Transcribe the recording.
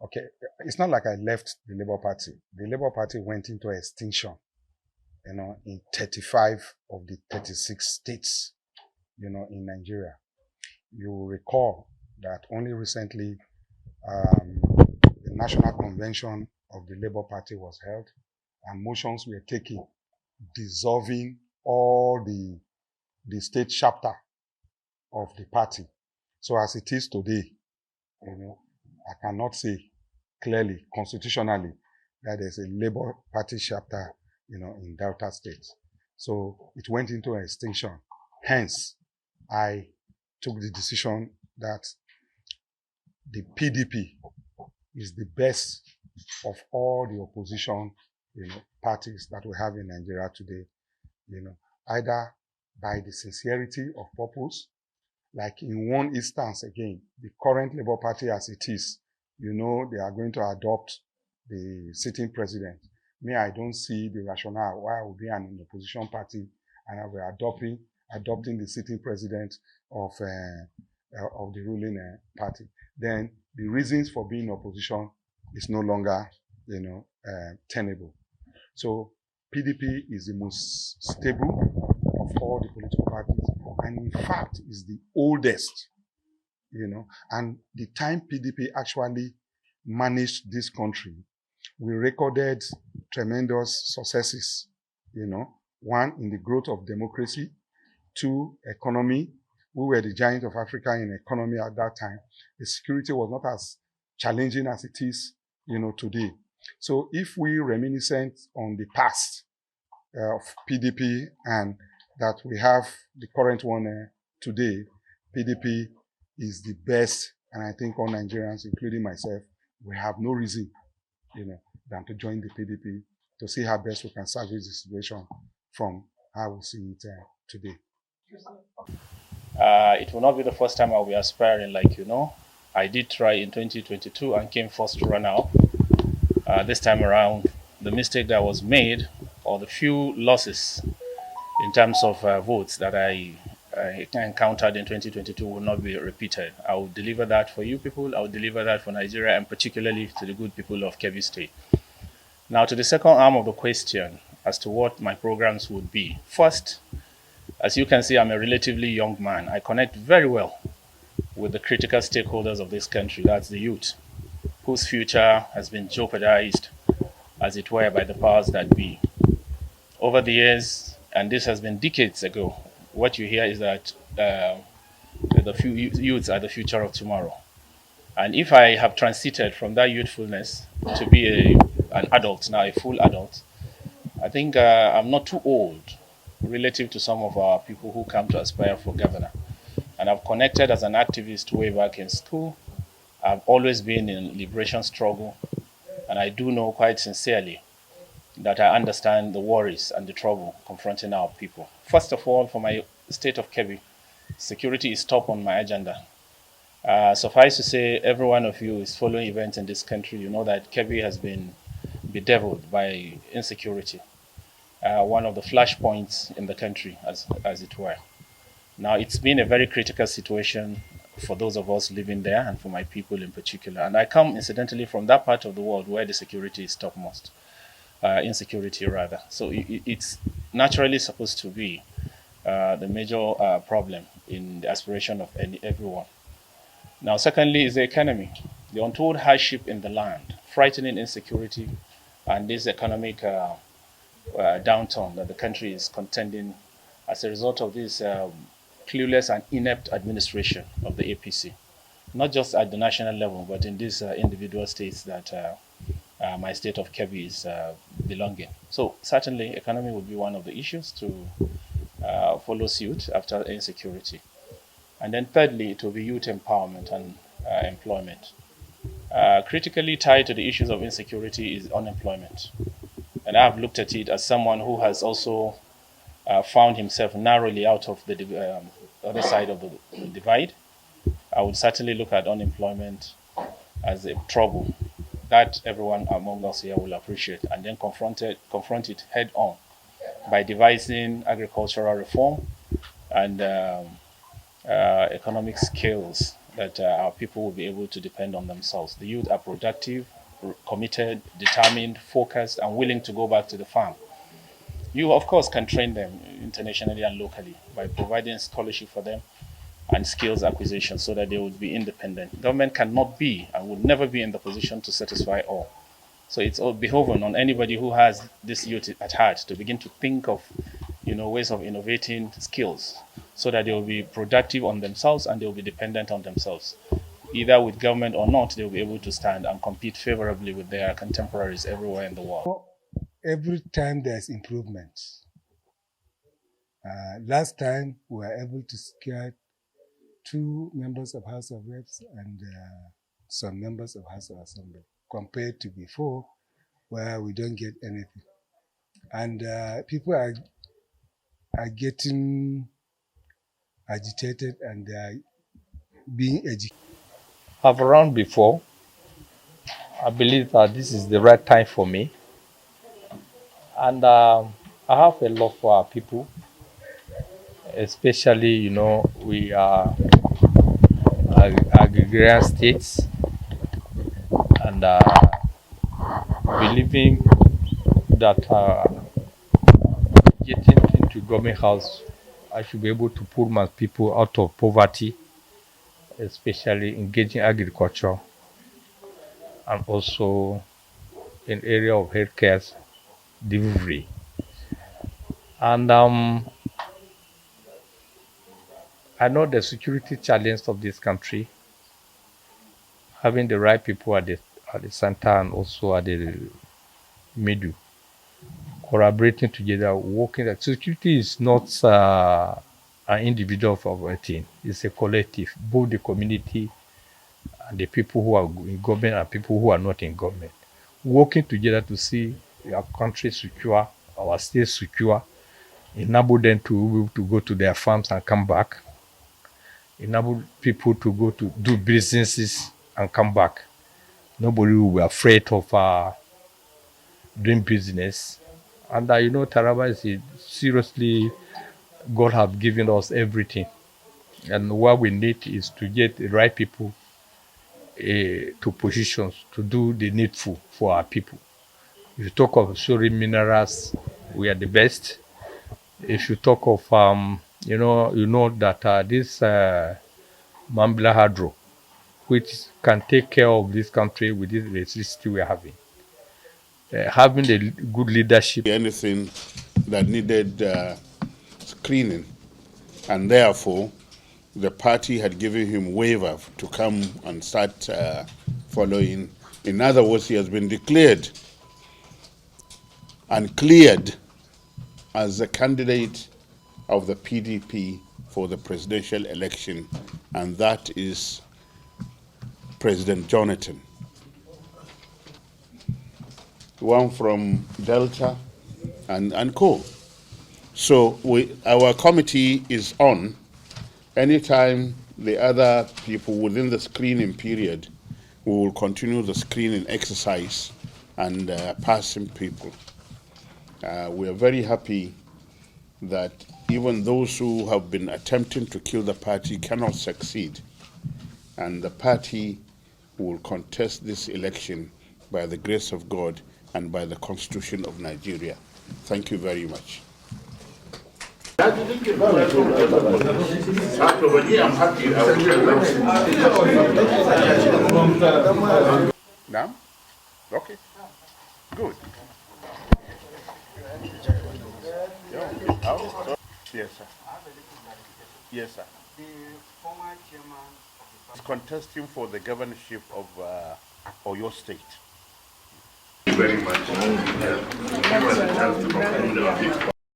Okay, it's not like I left the Labour Party. The Labour Party went into extinction, in 35 of the 36 states, in Nigeria. You will recall that only recently the National Convention of the Labour Party was held, and motions were taken dissolving all the state chapter of the party. So as it is today, I cannot say clearly, constitutionally, that there's a Labour Party chapter, in Delta State. So it went into extinction. Hence, I took the decision that the PDP is the best of all the opposition, parties that we have in Nigeria today, either by the sincerity of purpose, like in one instance again, the current Labour Party as it is, they are going to adopt the sitting president. Me, I don't see the rationale why I would be an opposition party and I will be adopting the sitting president of the ruling party. Then the reasons for being opposition is no longer, tenable. So PDP is the most stable of all the political parties, and in fact is the oldest, and the time PDP actually managed this country, we recorded tremendous successes, one, in the growth of democracy, two, economy. We were the giant of Africa in economy at that time. The security was not as challenging as it is, today. So if we reminiscent on the past of PDP and that we have the current one today, PDP is the best, and I think all Nigerians, including myself, we have no reason, than to join the PDP to see how best we can salvage the situation from how we see it today. It will not be the first time I'll be aspiring, I did try in 2022 and came first runner-up. This time around, the mistake that was made, or the few losses in terms of votes that I encountered in 2022 will not be repeated. I will deliver that for you people. I will deliver that for Nigeria, and particularly to the good people of Kebbi State. Now, to the second arm of the question as to what my programs would be. First, as you can see, I'm a relatively young man. I connect very well with the critical stakeholders of this country, that's the youth, whose future has been jeopardized, as it were, by the powers that be. Over the years, and this has been decades ago, what you hear is that the youths are the future of tomorrow. And if I have transited from that youthfulness to be an adult, now a full adult, I think I'm not too old relative to some of our people who come to aspire for governor. And I've connected as an activist way back in school. I've always been in liberation struggle, and I do know quite sincerely that I understand the worries and the trouble confronting our people. First of all, for my state of Kebbi, security is top on my agenda. Suffice to say, every one of you is following events in this country. You know that Kebbi has been bedeviled by insecurity, one of the flashpoints in the country, as it were. Now, it's been a very critical situation for those of us living there and for my people in particular. And I come, incidentally, from that part of the world where the security is topmost, insecurity rather. So it's naturally supposed to be the major problem in the aspiration of everyone. Now, secondly, is the economy. The untold hardship in the land, frightening insecurity, and this economic downturn that the country is contending as a result of this clueless and inept administration of the APC, not just at the national level, but in these individual states that my state of Kebbi is belonging. So certainly, economy would be one of the issues to follow suit after insecurity. And then thirdly, it will be youth empowerment and employment. Critically tied to the issues of insecurity is unemployment. And I've looked at it as someone who has also found himself narrowly out of the other side of the divide. I would certainly look at unemployment as a trouble that everyone among us here will appreciate, and then confront it head on by devising agricultural reform and economic skills that our people will be able to depend on themselves. The youth are productive, committed, determined, focused, and willing to go back to the farm. You, of course, can train them internationally and locally by providing scholarship for them and skills acquisition so that they would be independent. Government cannot be and would never be in the position to satisfy all. So it's all behoven on anybody who has this youth at heart to begin to think of, ways of innovating skills so that they will be productive on themselves and they will be dependent on themselves. Either with government or not, they will be able to stand and compete favorably with their contemporaries everywhere in the world. Every time there's improvement. Last time we were able to secure 2 members of House of Reps and some members of House of Assembly, compared to before, where we don't get anything. And people are getting agitated and they are being educated. I've run before. I believe that this is the right time for me. And I have a love for our people, especially, we are agrarian states, and believing that getting into government house, I should be able to pull my people out of poverty, especially engaging agriculture and also in area of healthcare delivery. And I know the security challenge of this country, having the right people at the center and also at the middle, collaborating together, working. That security is not an individual of a team; it's a collective. Both the community and the people who are in government and people who are not in government, working together to see our country secure, our state secure, enable them to go to their farms and come back, enable people to go to do businesses and come back. Nobody will be afraid of doing business. And Taraba is seriously, God has given us everything. And what we need is to get the right people to positions to do the needful for our people. If you talk of soaring minerals, we are the best. If you talk of, that this Mambila Hydro, which can take care of this country with this electricity we are having. Having the good leadership. Anything that needed screening, and therefore the party had given him waiver to come and start following. In other words, he has been declared and cleared as the candidate of the PDP for the presidential election, and that is President Jonathan. One from Delta and co. So our committee is on. Anytime the other people within the screening period, we will continue the screening exercise and passing people. We are very happy that even those who have been attempting to kill the party cannot succeed, and the party will contest this election by the grace of God and by the Constitution of Nigeria. Thank you very much. I'm happy. Now? Okay. Good. Yes, sir. Yes, sir. The former chairman Is contesting for the governorship of Oyo State. Thank you very much. Give us a chance to conclude our